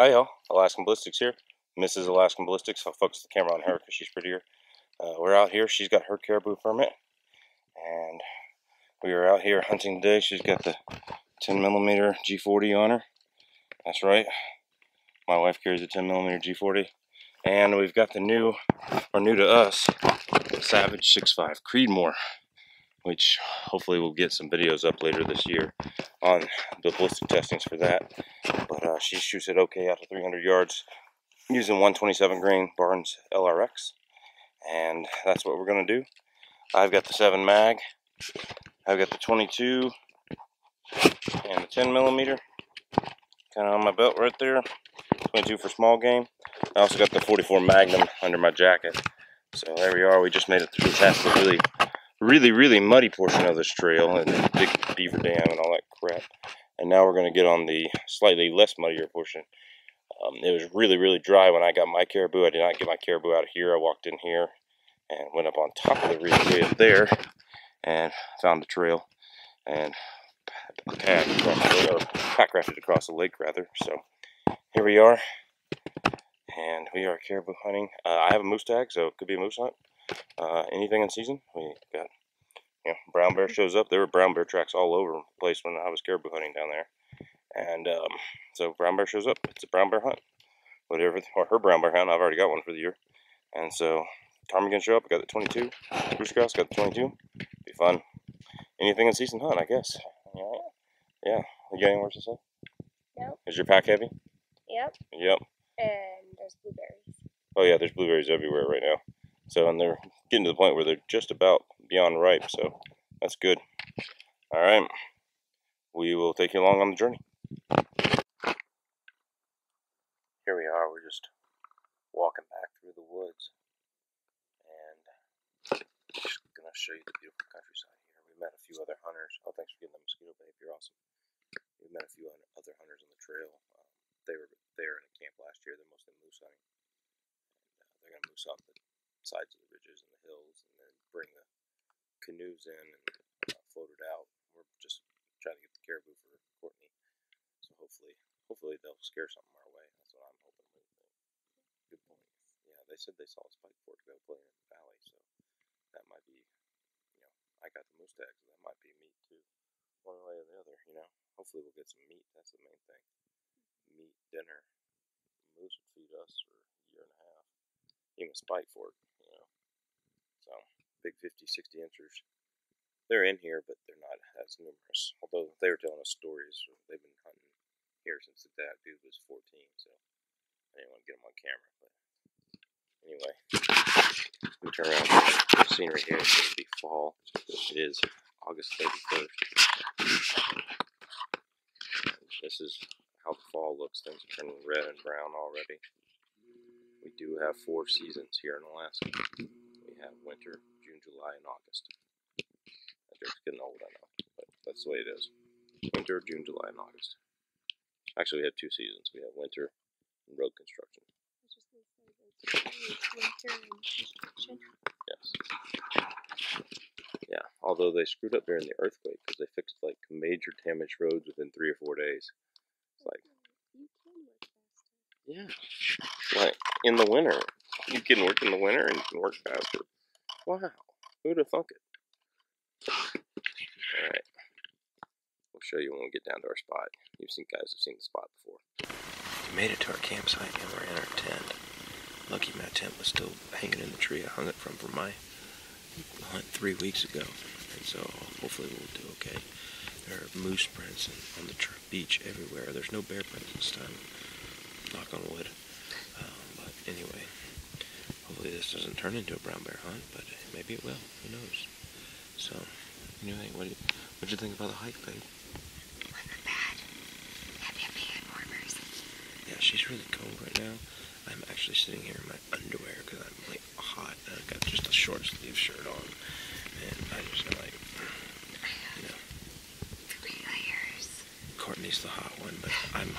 Hi y'all, Alaskan Ballistics here. Mrs. Alaskan Ballistics. I'll focus the camera on her because she's prettier. We're out here. She's got her caribou permit, and we are out here hunting today. She's got the 10mm G40 on her. That's right. My wife carries a 10mm G40, and we've got the new to us, Savage 6.5 Creedmoor, which hopefully we'll get some videos up later this year on the ballistic testings for that. But she shoots it okay out to 300 yards using 127 grain Barnes LRX, and that's what we're going to do. I've got the 7 mag, I've got the 22 and the 10mm kind of on my belt right there. 22 for small game. I also got the 44 Magnum under my jacket. So there we are. We just made it through past the really muddy portion of this trail and the big beaver dam and all that crap. And now we're going to get on the slightly less muddier portion. It was really dry when I got my caribou. I did not get my caribou out of here. I walked in here and went up on top of the ridge up there and found a trail and pack rafted across the lake rather. So here we are, and we are caribou hunting. I have a moose tag, so it could be a moose hunt. Anything in season. We got, brown bear shows up. There were brown bear tracks all over the place when I was caribou hunting down there. And so brown bear shows up. It's a brown bear hunt. Whatever, or her brown bear hunt. I've already got one for the year. And so ptarmigan show up. I got the 22. Spruce grouse got the 22. Be fun. Anything in season hunt, I guess. Yeah. You got any words to say? Nope. Is your pack heavy? Yep. Yep. And there's blueberries. Oh yeah, there's blueberries everywhere right now. So, and they're getting to the point where they're just about beyond ripe. So that's good. All right. We will take you along on the journey. Here we are. We're just walking back through the woods, and just gonna show you the beautiful countryside here. We met a few other hunters. Oh, thanks for getting the mosquito bait. You're awesome. We met a few other hunters on the trail. They were there in a camp last year. They're mostly moose hunting, and they're gonna moose up the sides of the ridges and the hills, and then bring the canoes in and float it out. We're just trying to get the caribou for Kourtney, so hopefully they'll scare something our way. That's what I'm hoping. Good point. Yeah, they said they saw a spike fork go playing in the valley, so that might be, I got the moose tag, so that might be meat too, one way or the other. Hopefully we'll get some meat. That's the main thing. Meat dinner. Moose would feed us for a year and a half. Even a spike fork, So big 50-60 inchers. They're in here, but they're not as numerous. Although they were telling us stories. They've been hunting here since the dad dude was 14, so I didn't want to get them on camera. But anyway, let me turn around. The scenery here is going to be fall. It is August 31st. This is how the fall looks. Things are turning red and brown already. We do have 4 seasons here in Alaska. We have winter, June, July, and August. That joke's getting old, I know, but that's the way it is. Winter, June, July, and August. Actually, we have 2 seasons. We have winter and road construction. Winter and construction. Yes. Yeah, although they screwed up during the earthquake because they fixed like major damaged roads within 3 or 4 days. It's like, you can work faster. Yeah, like in the winter. You can work in the winter and you can work faster. Wow, who'd have thunk it? All right, we'll show you when we get down to our spot. Guys have seen the spot before. We made it to our campsite and we're in our tent. Lucky my tent was still hanging in the tree. I hung it from my hunt 3 weeks ago, and so hopefully we'll do okay. There are moose prints on the beach everywhere. There's no bear prints this time, knock on wood. But anyway, hopefully this doesn't turn into a brown bear hunt, but maybe it will. Who knows? So anyway, what'd you think about the hike, babe? It wasn't bad. Heavy hand warmers. Yeah, she's really cold right now. I'm actually sitting here in my underwear because I'm like hot and I've got just a short sleeve shirt on, and I just like, 3 layers. Kourtney's the hot one, but I'm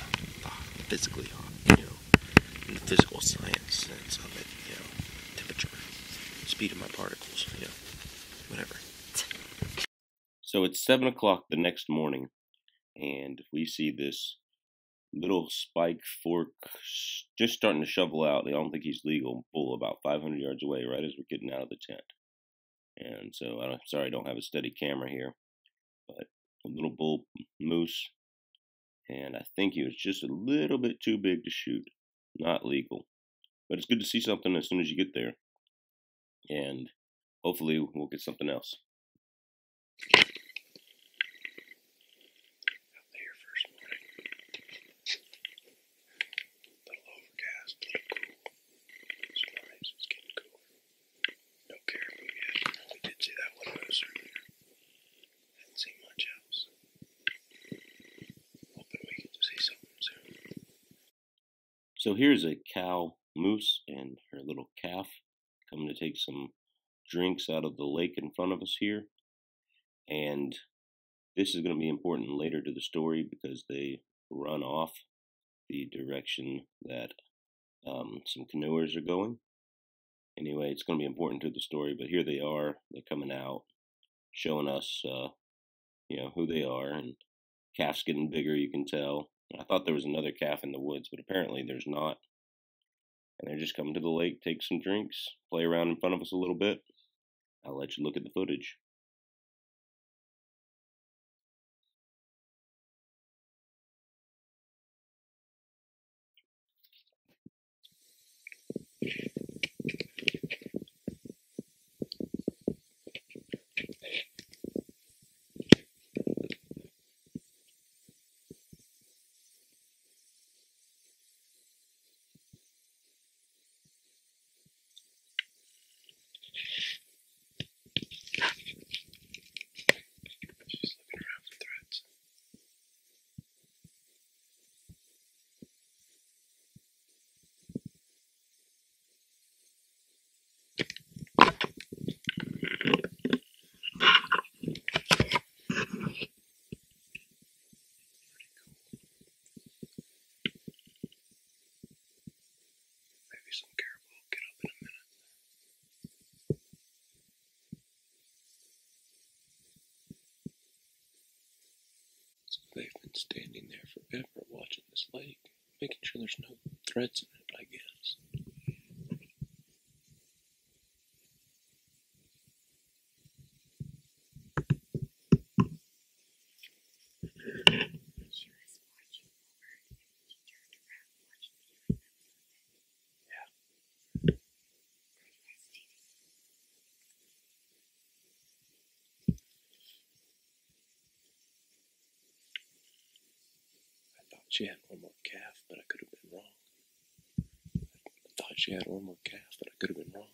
physically hot, in the physical science sense of it, temperature, speed of my particles, whatever. So it's 7 o'clock the next morning, and we see this little spike fork, just starting to shovel out. I don't think he's legal. Bull about 500 yards away, right as we're getting out of the tent. And so, sorry, I don't have a steady camera here, but a little bull moose, and I think he was just a little bit too big to shoot. Not legal, but it's good to see something as soon as you get there, and hopefully we'll get something else. Out there first morning, a little overcast, a little cool. It's nice. It's getting cooler. No caribou yet. We did see that one moose earlier. Haven't seen much else. Hoping we get to see something soon. So here's a cow moose and her little calf coming to take some drinks out of the lake in front of us here. And this is going to be important later to the story because they run off the direction that some canoers are going. Anyway, it's going to be important to the story, but here they are. They're coming out, showing us, who they are. And calf's getting bigger, you can tell. I thought there was another calf in the woods, but apparently there's not. And they're just coming to the lake, take some drinks, play around in front of us a little bit. I'll let you look at the footage. She's looking around for threads. Maybe some caribou will get up in a minute. So they've been standing there forever watching this lake, making sure there's no threads in it, I guess. She was watching over and she turned around watching behind them. Yeah. Pretty fascinating. I thought she had one more calf, but I could have been wrong. I thought she had one more calf, but I could have been wrong.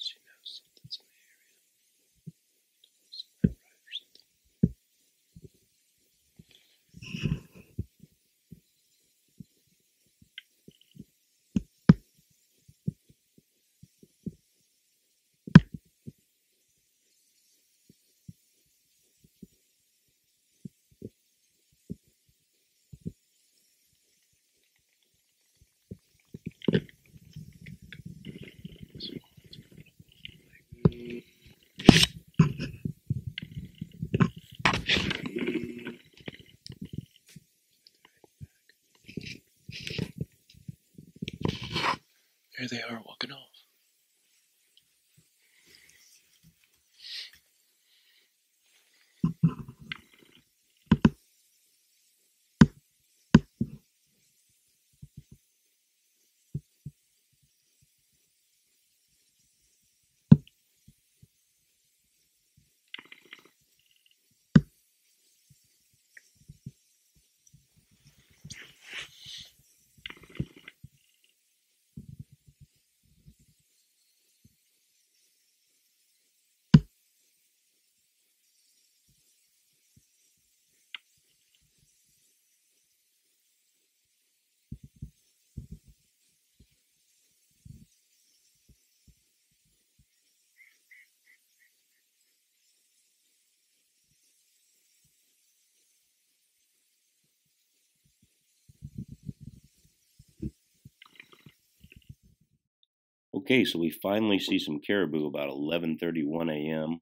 She knows something's in the area. Something right or something. There they are walking off. Okay, so we finally see some caribou about 11:31 a.m.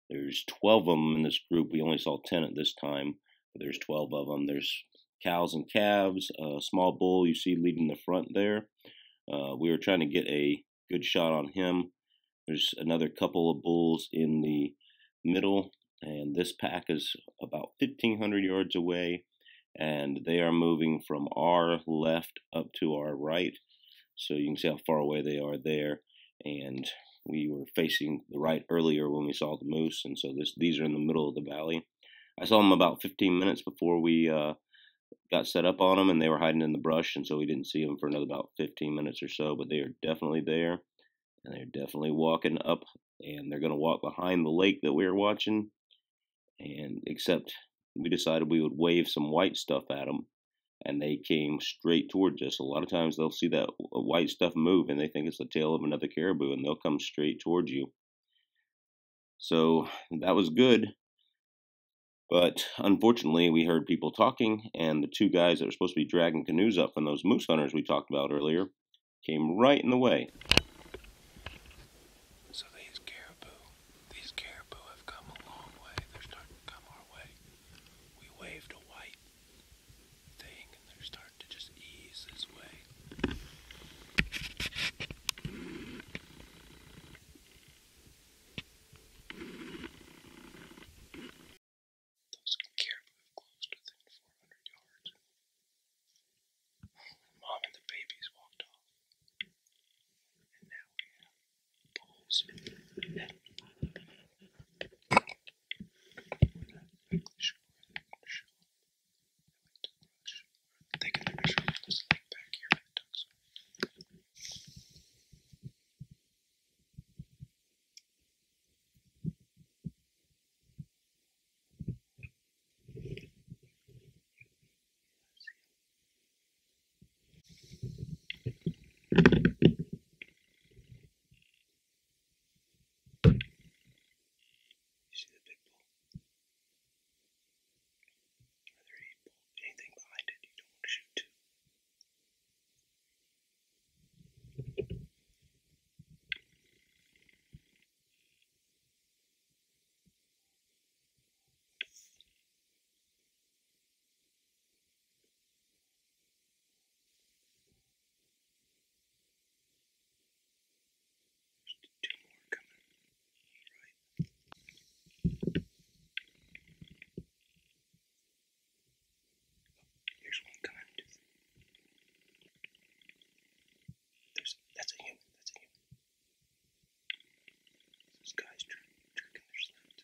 There's 12 of them in this group. We only saw 10 at this time, but there's 12 of them. There's cows and calves, a small bull you see leading the front there. We were trying to get a good shot on him. There's another couple of bulls in the middle, and this pack is about 1,500 yards away, and they are moving from our left up to our right. So you can see how far away they are there, and we were facing the right earlier when we saw the moose, and so these are in the middle of the valley. I saw them about 15 minutes before we got set up on them, and they were hiding in the brush, and so we didn't see them for another about 15 minutes or so, but they are definitely there, and they're definitely walking up, and they're going to walk behind the lake that we were watching, and except we decided we would wave some white stuff at them, and they came straight towards us. A lot of times they'll see that white stuff move, and they think it's the tail of another caribou, and they'll come straight towards you. So that was good. But unfortunately, we heard people talking, and the two guys that were supposed to be dragging canoes up from those moose hunters we talked about earlier came right in the way. So these caribou have come a long way. They're starting to come our way. We waved a white thing, and they're starting to just ease this way. Those caribou have closed within 400 yards. Mom and the babies walked off. And now we have bulls. Taking a picture of this lake back here where the ducks are. You see the big bull? Are there anything behind it you don't want to shoot to? Two more coming. Right. Here's one coming. That's a human. This guy's tricking their sleds.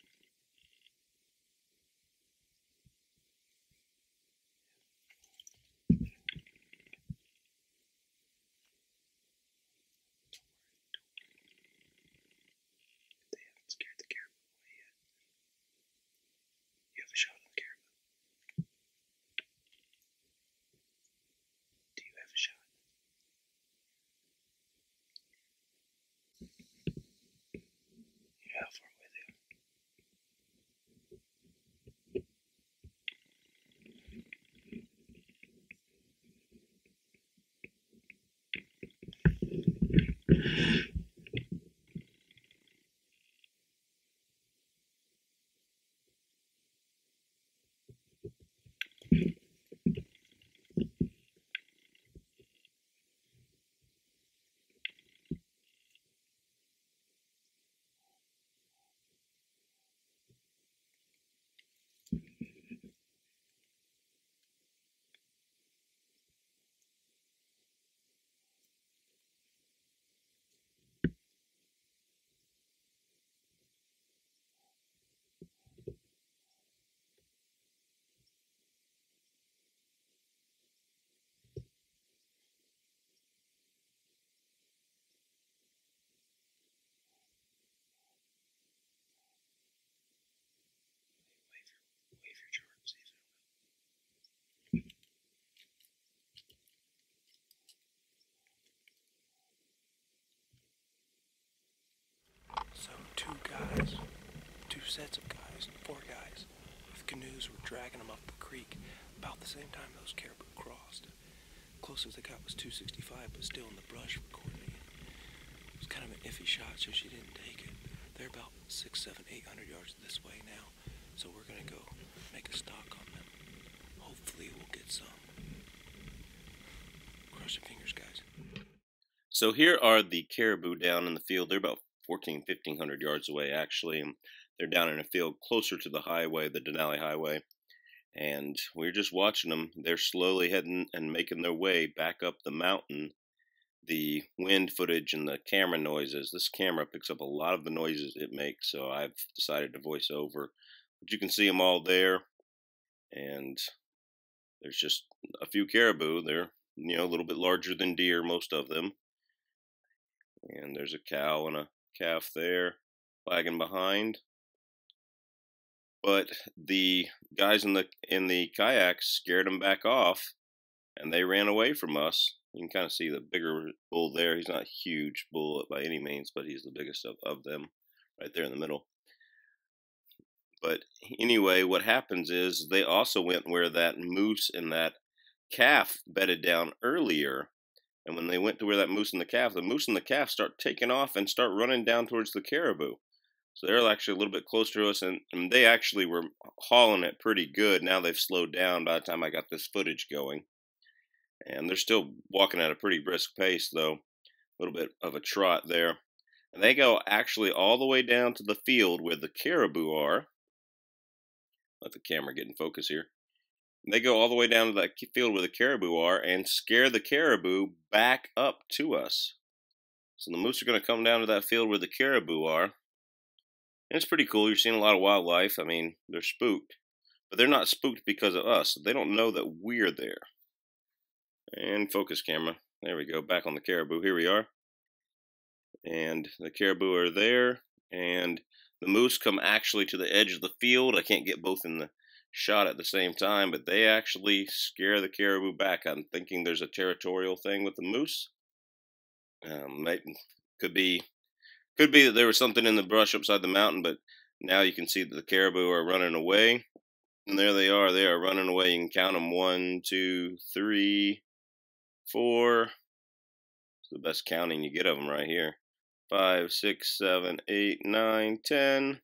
They haven't scared the caribou away yet. You have a shot on the caribou. Do you have a shot? You know how far away they are? Wave your chart and see if it'll help. So two sets of guys, 4 guys with canoes were dragging them up the creek about the same time those caribou crossed. Closest they got was 265, but still in the brush for Kourtney. was kind of an iffy shot, so she didn't take it. They're about 600, 700, 800 yards this way now, so we're gonna go make a stock on them. Hopefully we'll get some. Cross your fingers, guys. So here are the caribou down in the field. They're about 1,500 yards away, actually. And they're down in a field closer to the highway, the Denali Highway. And we're just watching them. They're slowly heading and making their way back up the mountain. The wind footage and the camera noises. This camera picks up a lot of the noises it makes, so I've decided to voice over. But you can see them all there. And there's just a few caribou. They're, a little bit larger than deer, most of them. And there's a cow and a calf there, lagging behind. But the guys in the kayaks scared them back off, and they ran away from us. You can kind of see the bigger bull there. He's not a huge bull by any means, but he's the biggest of them, right there in the middle. But anyway, what happens is they also went where that moose and that calf bedded down earlier. And when they went to where that moose and the calf start taking off and start running down towards the caribou. So they're actually a little bit closer to us, and they actually were hauling it pretty good. Now they've slowed down by the time I got this footage going. And they're still walking at a pretty brisk pace, though. A little bit of a trot there. And they go actually all the way down to the field where the caribou are. Let the camera get in focus here. They go all the way down to that field where the caribou are and scare the caribou back up to us. So the moose are going to come down to that field where the caribou are. And it's pretty cool. You're seeing a lot of wildlife. I mean, they're spooked. But they're not spooked because of us. They don't know that we're there. And focus camera. There we go. Back on the caribou. Here we are. And the caribou are there. And the moose come actually to the edge of the field. I can't get both in the shot at the same time, but they actually scare the caribou back. I'm thinking there's a territorial thing with the moose. Could be that there was something in the brush upside the mountain, but now you can see that the caribou are running away. And there they are. They are running away. You can count them. 1, 2, 3, 4. It's the best counting you get of them right here. 5, 6, 7, 8, 9, 10.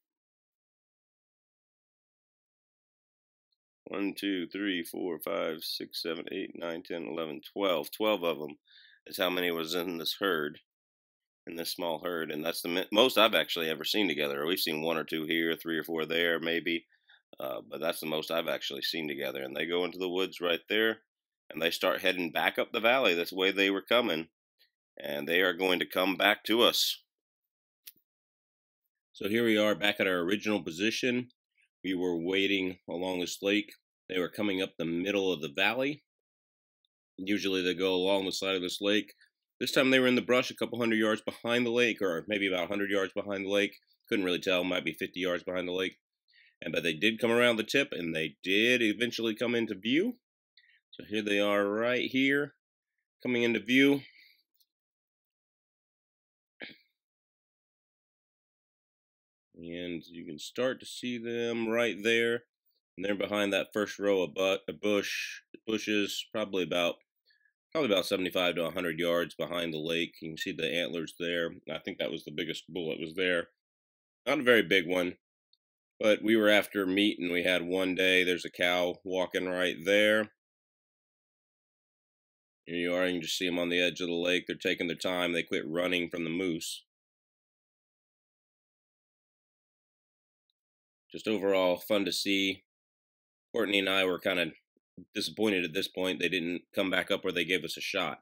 1, 2, 3, 4, 5, 6, 7, 8, 9, 10, 11, 12. 12 of them is how many was in this herd, in this small herd. And that's the most I've actually ever seen together. We've seen 1 or 2 here, 3 or 4 there, maybe. But that's the most I've actually seen together. And they go into the woods right there, and they start heading back up the valley. That's the way they were coming. And they are going to come back to us. So here we are back at our original position. We were waiting along this lake. They were coming up the middle of the valley. Usually they go along the side of this lake. This time they were in the brush a couple hundred yards behind the lake, or maybe about 100 yards behind the lake. Couldn't really tell, might be 50 yards behind the lake. But they did come around the tip, and they did eventually come into view. So here they are right here, coming into view. And you can start to see them right there. And they're behind that first row of bushes, probably about 75 to 100 yards behind the lake. You can see the antlers there. I think that was the biggest bull that was there. Not a very big one, but we were after meat, and we had one day. There's a cow walking right there. Here you are. You can just see them on the edge of the lake. They're taking their time. They quit running from the moose. Just overall fun to see. Kourtney and I were kind of disappointed at this point. They didn't come back up where they gave us a shot.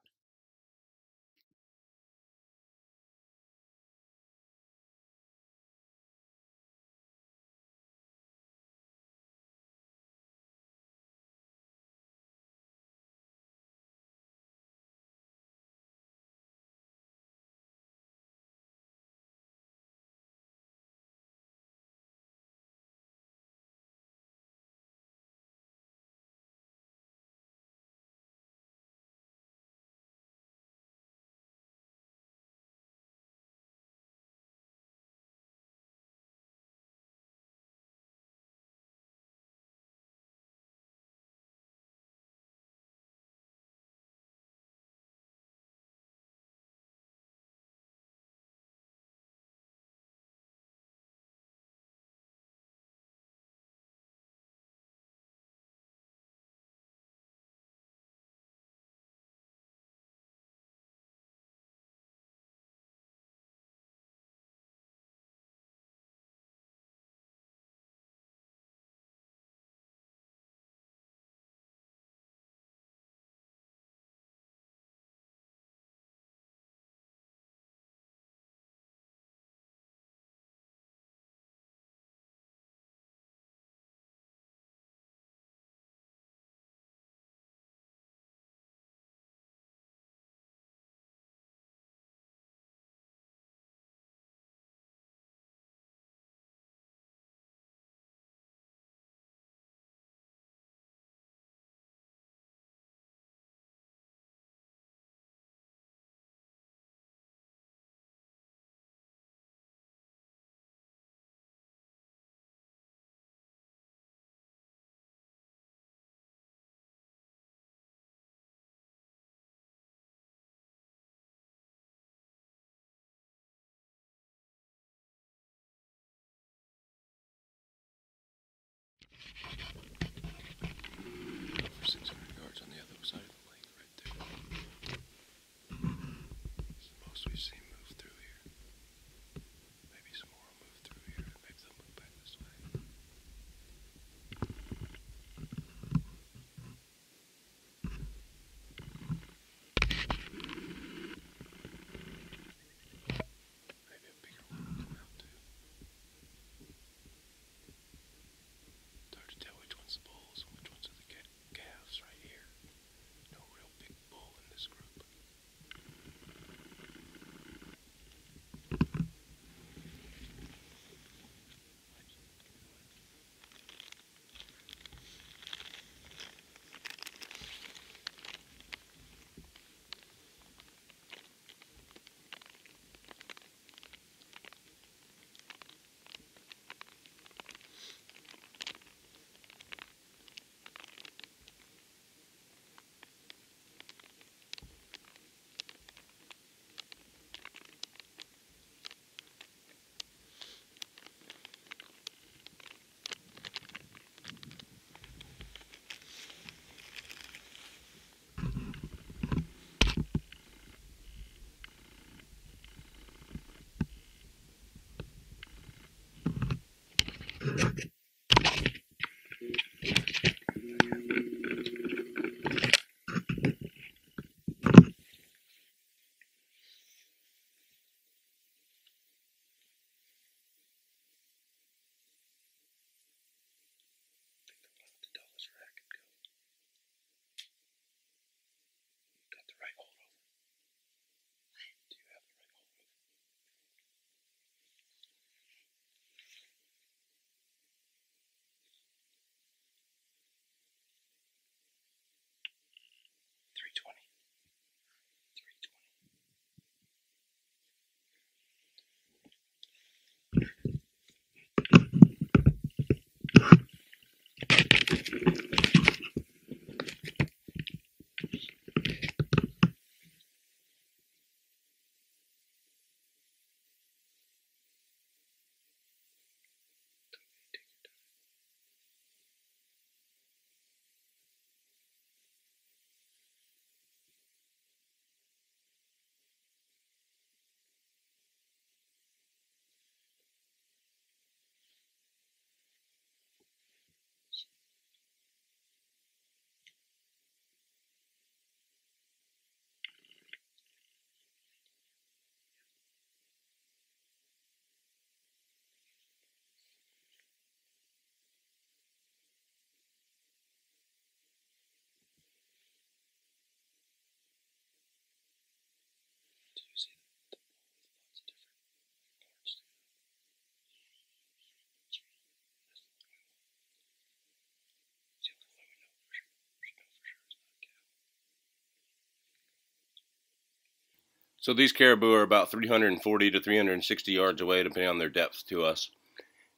So these caribou are about 340 to 360 yards away, depending on their depth to us.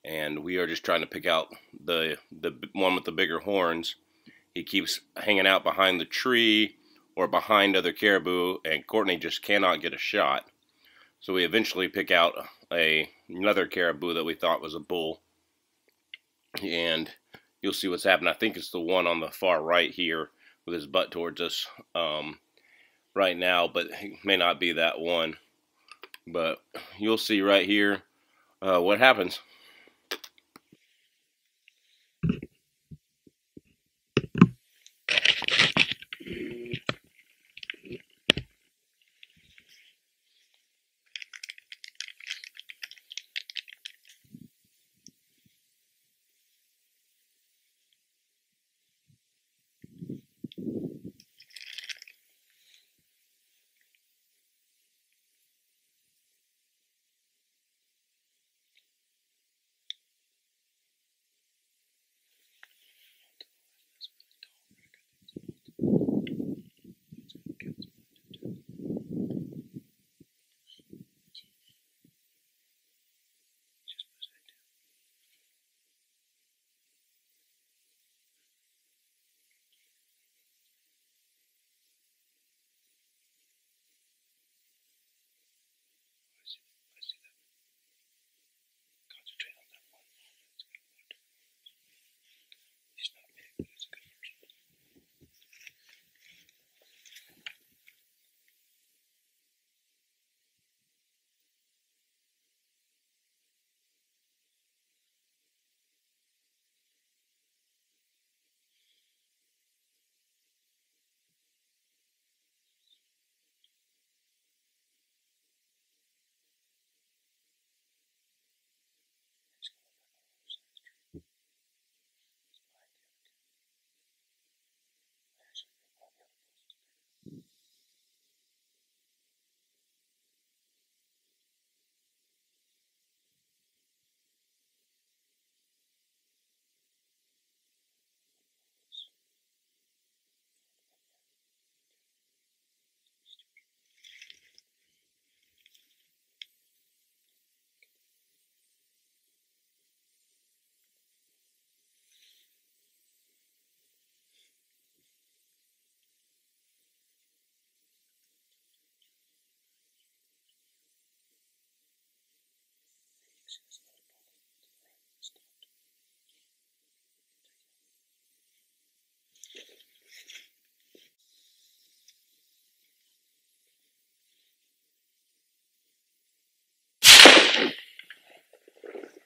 And we are just trying to pick out the one with the bigger horns. He keeps hanging out behind the tree or behind other caribou, and Kourtney just cannot get a shot. So we eventually pick out another caribou that we thought was a bull. And you'll see what's happening. I think it's the one on the far right here with his butt towards us right now, but it may not be that one. But you'll see right here what happens.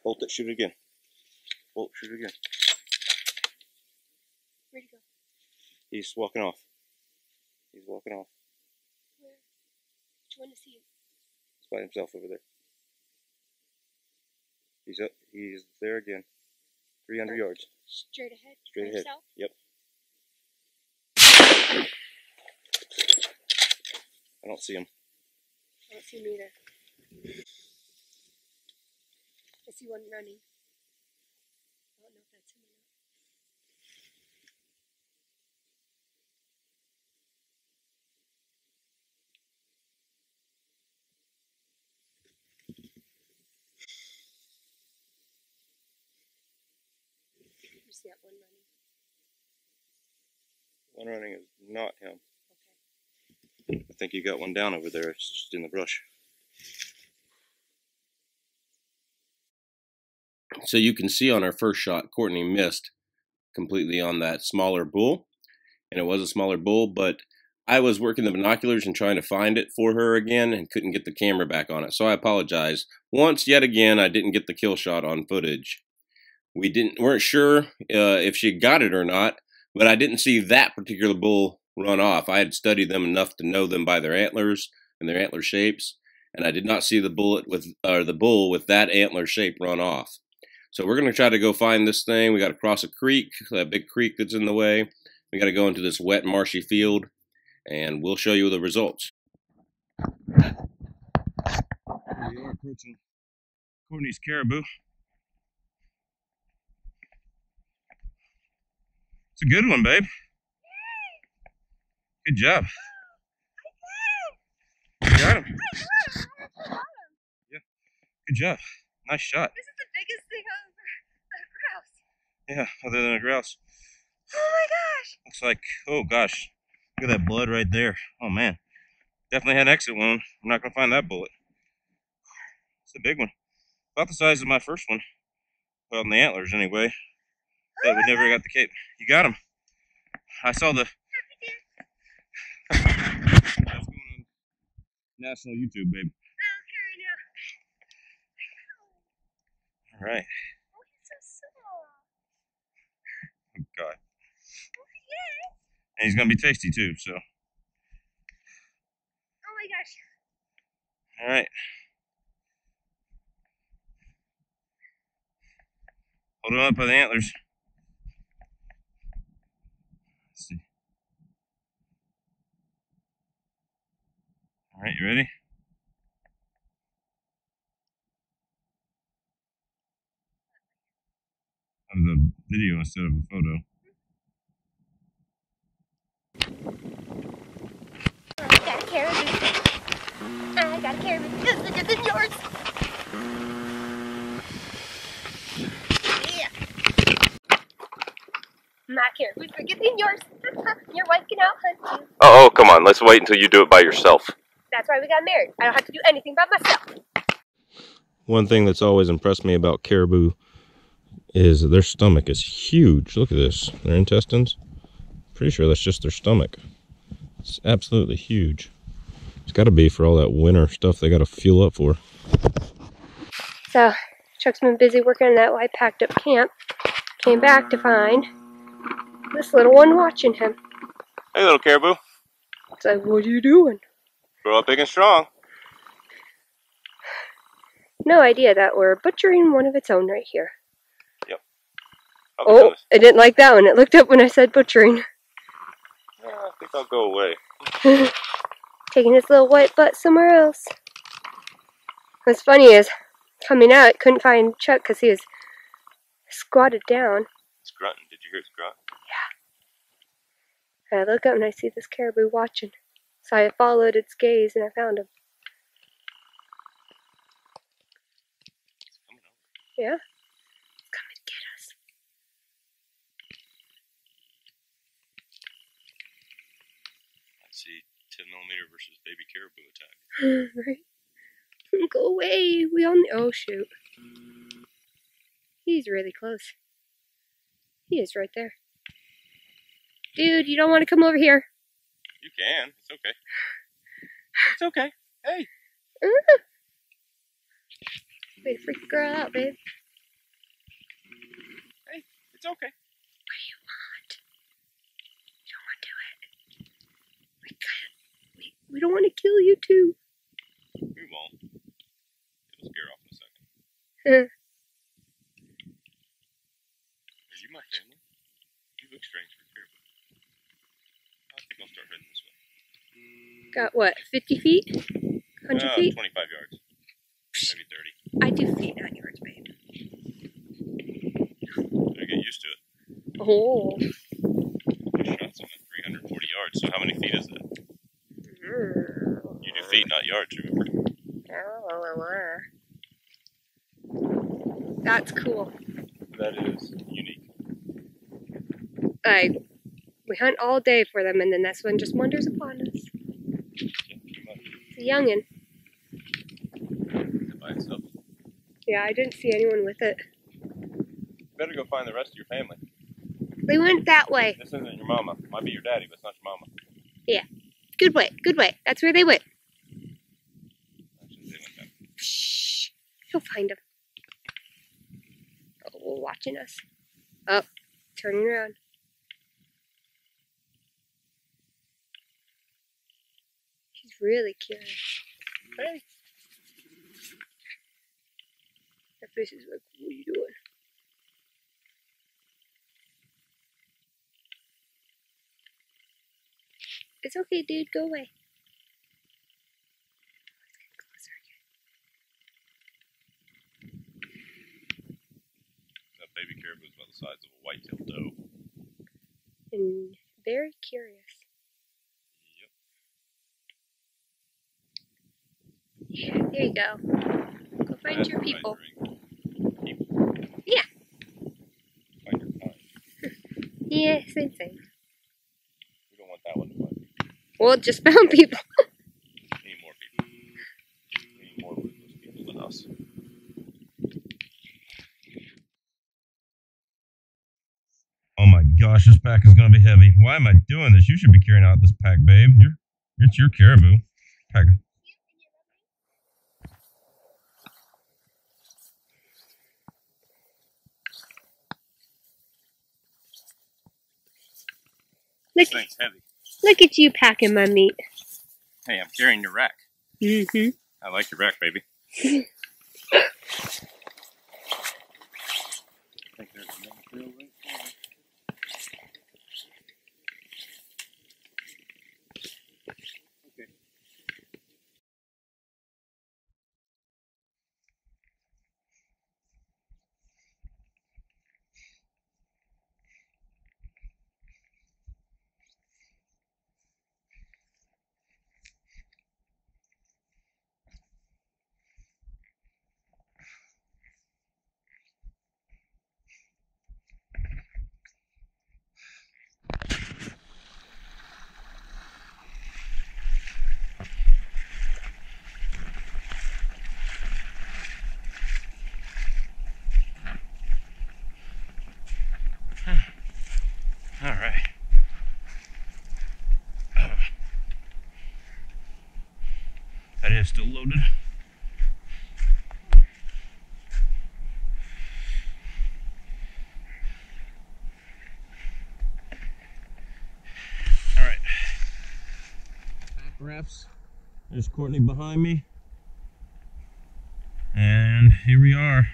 Bolt it, shoot it again. Bolt, shoot it again. Where'd he go? He's walking off. He's walking off. Where? Which one to see him? He's by himself over there. He's up. He's there again. 300 yards. Straight ahead? Straight ahead. Himself? Yep. I don't see him. I don't see him either. I see one running. I don't know if that's him or not. You see that one running? One running is not him. Okay. I think you got one down over there. It's just in the brush. So you can see on our first shot, Kourtney missed completely on that smaller bull. And it was a smaller bull, but I was working the binoculars and trying to find it for her again and couldn't get the camera back on it. So I apologize. Once, yet again, I didn't get the kill shot on footage. Weren't sure if she got it or not, but I didn't see that particular bull run off. I had studied them enough to know them by their antlers and their antler shapes, and I did not see the bull with that antler shape run off. So we're going to try to go find this thing. We got to cross a creek, that big creek that's in the way. We got to go into this wet, marshy field, and we'll show you the results. We are approaching Kourtney's Caribou. It's a good one, babe. Good job. You got got him. Yeah, good job. Nice shot. This is the biggest thing I've ever. A grouse. Yeah, other than a grouse. Oh my gosh. Looks like, oh gosh, look at that blood right there. Oh man, definitely had an exit wound. I'm not gonna find that bullet. It's a big one, about the size of my first one. Well, in the antlers anyway. But we never got the cape. You got him. I saw the. That's going on national YouTube, babe. All right. Oh, he's so small. Oh God. Oh, yes. And he's gonna be tasty too. So. Oh my gosh. All right. Hold on up by the antlers. Let's see. All right, you ready? That was a video instead of a photo. I got a caribou. I got a caribou. It's bigger than yours. Yeah. My caribou's bigger than yours. Your wife can out hunt you. Oh, come on. Let's wait until you do it by yourself. That's why we got married. I don't have to do anything by myself. One thing that's always impressed me about caribou is their stomach is huge. Look at this. Their intestines. Pretty sure that's just their stomach. It's absolutely huge. It's got to be for all that winter stuff they got to fuel up for. So, Chuck's been busy working on that while I packed up camp. Came back to find this little one watching him. Hey, little caribou. It's like, what are you doing? Grow up big and strong. No idea that we're butchering one of its own right here. Yep. Oh, it didn't like that one. It looked up when I said butchering. I think I'll go away. Taking his little white butt somewhere else. What's funny is, coming out, couldn't find Chuck because he was squatted down. It's grunting. Did you hear it grunt? Yeah. And I look up and I see this caribou watching. So I followed its gaze and I found him. It's coming over. Yeah. It's coming to get us. Let's see. 10mm versus baby caribou attack. Right? Go away. We only. Oh, shoot. He's really close. He is right there. Dude, you don't want to come over here. You can. It's okay. It's okay. Hey. Way to freak the girl out, babe. Hey. It's okay. What do you want? You don't want to do it. We don't want to kill you too. We won't. It'll scare off in a second. Huh. Are you my family? You look strange for caribou. I think I'll start heading this way. Got what, 50 feet? 100 feet? 25 yards. Maybe 30. I do feet, not yards, babe. Better get used to it. Oh. I shot something at 340 yards, so how many feet is that? You do feet, not yards, remember? That's cool. That is unique. We hunt all day for them, and then this one just wanders upon us. It's a youngin'. Is it by itself? Yeah, I didn't see anyone with it. You better go find the rest of your family. They went that way. This isn't your mama. Might be your daddy, but it's not your mama. Yeah. Good way, good way. That's where they went. Actually, they went that way. Shh. You'll find them. Oh, watching us. Oh, turning around. He's really curious. Hey. That face is like, what are you doing? It's okay, dude. Go away. It's getting closer again. That baby caribou is about the size of a white-tailed doe. And very curious. Yep. Yeah, there you go. Go find your people. Yeah. Find your kind. Yeah, same. We don't want that one to find people. Well, just found people. We need more people. We need more ruthless people than us. Oh my gosh, this pack is gonna be heavy. Why am I doing this? You should be carrying out this pack, babe. It's your caribou. Pack. This thing's heavy. Look at you packing my meat. Hey, I'm carrying your rack. Mm-hmm. I like your rack, baby. I think there's another trail right there. Okay. All right. That is still loaded. All right. Back rafts. There's Courtney behind me. And here we are,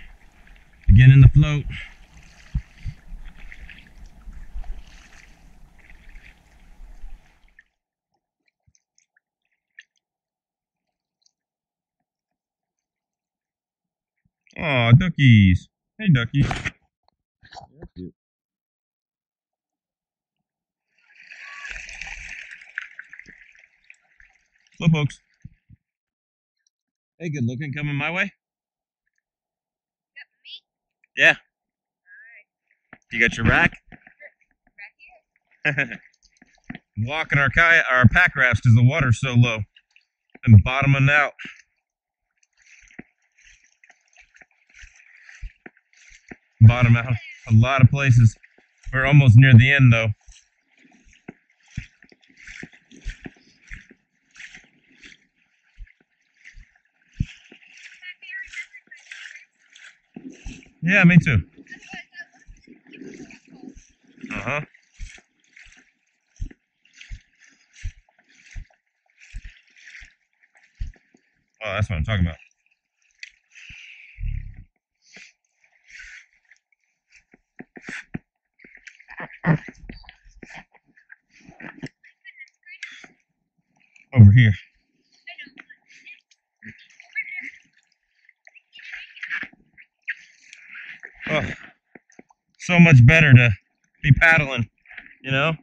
beginning the float. Aw, duckies. Hey, duckies. Hello, folks. Hey, good looking. Coming my way? Yeah. You got your rack? Right here. Walking our pack rafts because the water's so low. And bottoming out. Bottom out a lot of places. We're almost near the end though. Yeah, me too. Uh-huh. Oh, that's what I'm talking about. Over here. Oh, so much better to be paddling, you know?